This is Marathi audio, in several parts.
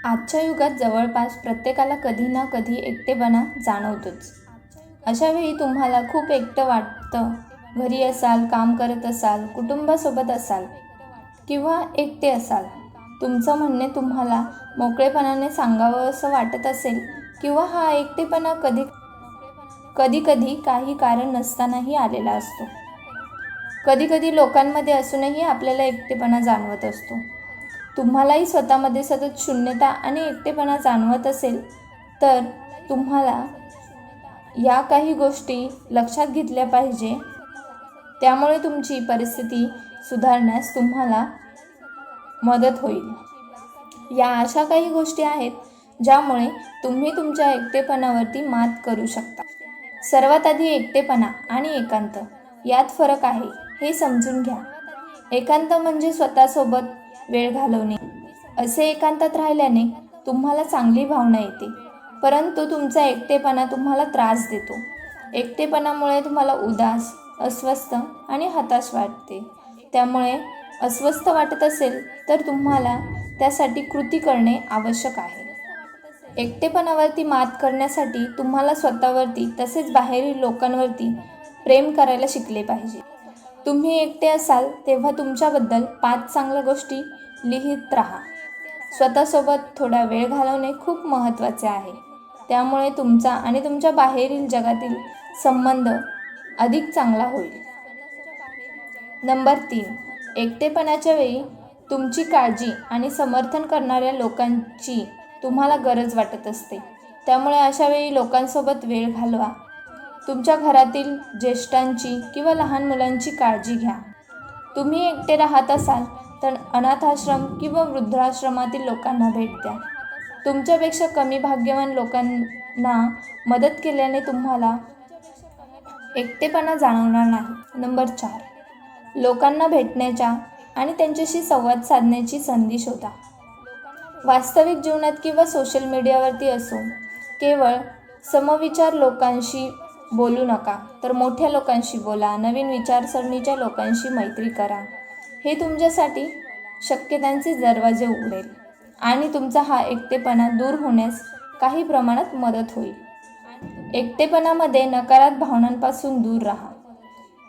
आजच्या युगात जवळपास प्रत्येकाला कधी ना कधी एकटेपणा जाणवतोच. अशा वेळी तुम्हाला खूप एकटं वाटतं. घरी असाल, काम करत असाल, कुटुंबासोबत असाल किंवा एकटे असाल. तुमचं म्हणणे तुम्हाला मोकळेपणाने सांगावं असं वाटत असेल किंवा हा एकटेपणा कधी कधी काही कारण नसतानाही आलेला असतो. कधी कधी लोकांमध्ये असूनही आपल्याला एकटेपणा जाणवत असतो. तुम्हालाही स्वतःमध्ये सतत शून्यता आणि एकटेपणा जाणवत असेल तर तुम्हाला या काही गोष्टी लक्षात घेतल्या पाहिजे. त्यामुळे तुमची परिस्थिती सुधारण्यास तुम्हाला मदत होईल. या अशा काही गोष्टी आहेत ज्यामुळे तुम्ही तुमच्या एकटेपणावरती मात करू शकता. सर्वात आधी एकटेपणा आणि एकांत यात फरक आहे हे समजून घ्या. एकांत म्हणजे स्वतःसोबत वेळ घालवणे. असे एकांतात राहिल्याने तुम्हाला चांगली भावना येते, परंतु तुमचा एकटेपणा तुम्हाला त्रास देतो. एकटेपणामुळे तुम्हाला उदास, अस्वस्थ आणि हताश वाटते. त्यामुळे अस्वस्थ वाटत असेल तर तुम्हाला त्यासाठी कृती करणे आवश्यक आहे. एकटेपणावरती मात करण्यासाठी तुम्हाला स्वतःवरती तसेच बाहेरील लोकांवरती प्रेम करायला शिकले पाहिजे. तुम्ही एकटे असाल तेव्हा तुमच्याबद्दल 5 चांगल्या गोष्टी लिहित राहा. स्वतःसोबत थोडा वेळ घालवणे खूप महत्त्वाचे आहे. त्यामुळे तुमचा आणि तुमच्या बाहेरील जगातील संबंध अधिक चांगला होईल. नंबर 3, एकटेपणाच्या वेळी तुमची काळजी आणि समर्थन करणाऱ्या लोकांची तुम्हाला गरज वाटत असते. त्यामुळे अशा वेळी लोकांसोबत वेळ घालवा. तुमच्या घरातील ज्येष्ठांची किंवा लहान मुलांची काळजी घ्या. तुम्ही एकटे राहत असाल तर अनाथाश्रम किंवा वृद्धाश्रमातील लोकांना भेट द्या. तुमच्यापेक्षा कमी भाग्यवान लोकांना मदत केल्याने तुम्हाला एकटेपणा जाणवणार नाही. नंबर 4, लोकांना भेटण्याच्या आणि त्यांच्याशी संवाद साधण्याची संधी शोधा. वास्तविक जीवनात किंवा सोशल मीडियावरती असो, केवळ समविचार लोकांशी बोलू नका, तर मोठ्या लोकांशी बोला. नवीन विचारसरणीच्या लोकांशी मैत्री करा. हे तुमच्यासाठी शक्यतांचे दरवाजे उघडेल आणि तुमचा हा एकटेपणा दूर होण्यास काही प्रमाणात मदत होईल. एकटेपणामध्ये नकारात्मक भावनांपासून दूर राहा.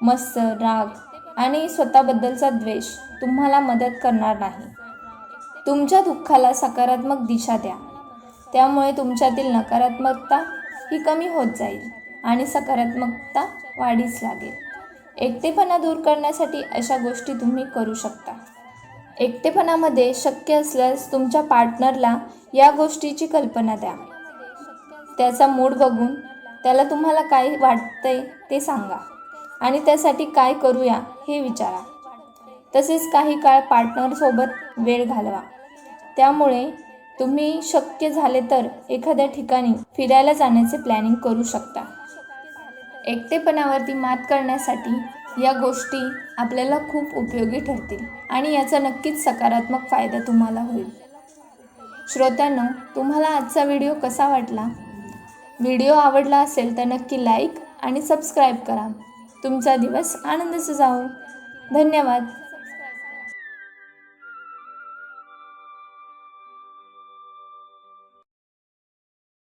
मत्सर, राग आणि स्वतःबद्दलचा द्वेष तुम्हाला मदत करणार नाही. तुमच्या दुःखाला सकारात्मक दिशा द्या. त्यामुळे तुमच्यातील नकारात्मकता ही कमी होत जाईल आणि सकारात्मकता वाढीस लागेल. एकटेपणा दूर करण्यासाठी अशा गोष्टी तुम्ही करू शकता. एकटेपणामध्ये शक्य असल्यास तुमच्या पार्टनरला या गोष्टीची कल्पना द्या. त्याचा मूड बघून त्याला तुम्हाला काय वाटतंय ते सांगा आणि त्यासाठी काय करूया हे विचारा. तसेच काही काळ पार्टनरसोबत वेळ घालवा. त्यामुळे तुम्ही शक्य झाले तर एखाद्या ठिकाणी फिरायला जाण्याचे प्लॅनिंग करू शकता. एकटेपणावरती मात करण्यासाठी या गोष्टी आपल्याला खूप उपयोगी ठरतील आणि याचा नक्कीच सकारात्मक फायदा तुम्हाला होईल. श्रोत्यांनो, तुम्हाला आजचा व्हिडिओ कसा वाटला? व्हिडिओ आवडला असेल तर नक्की लाईक आणि सबस्क्राईब करा. तुमचा दिवस आनंदाचा जाओ. धन्यवाद.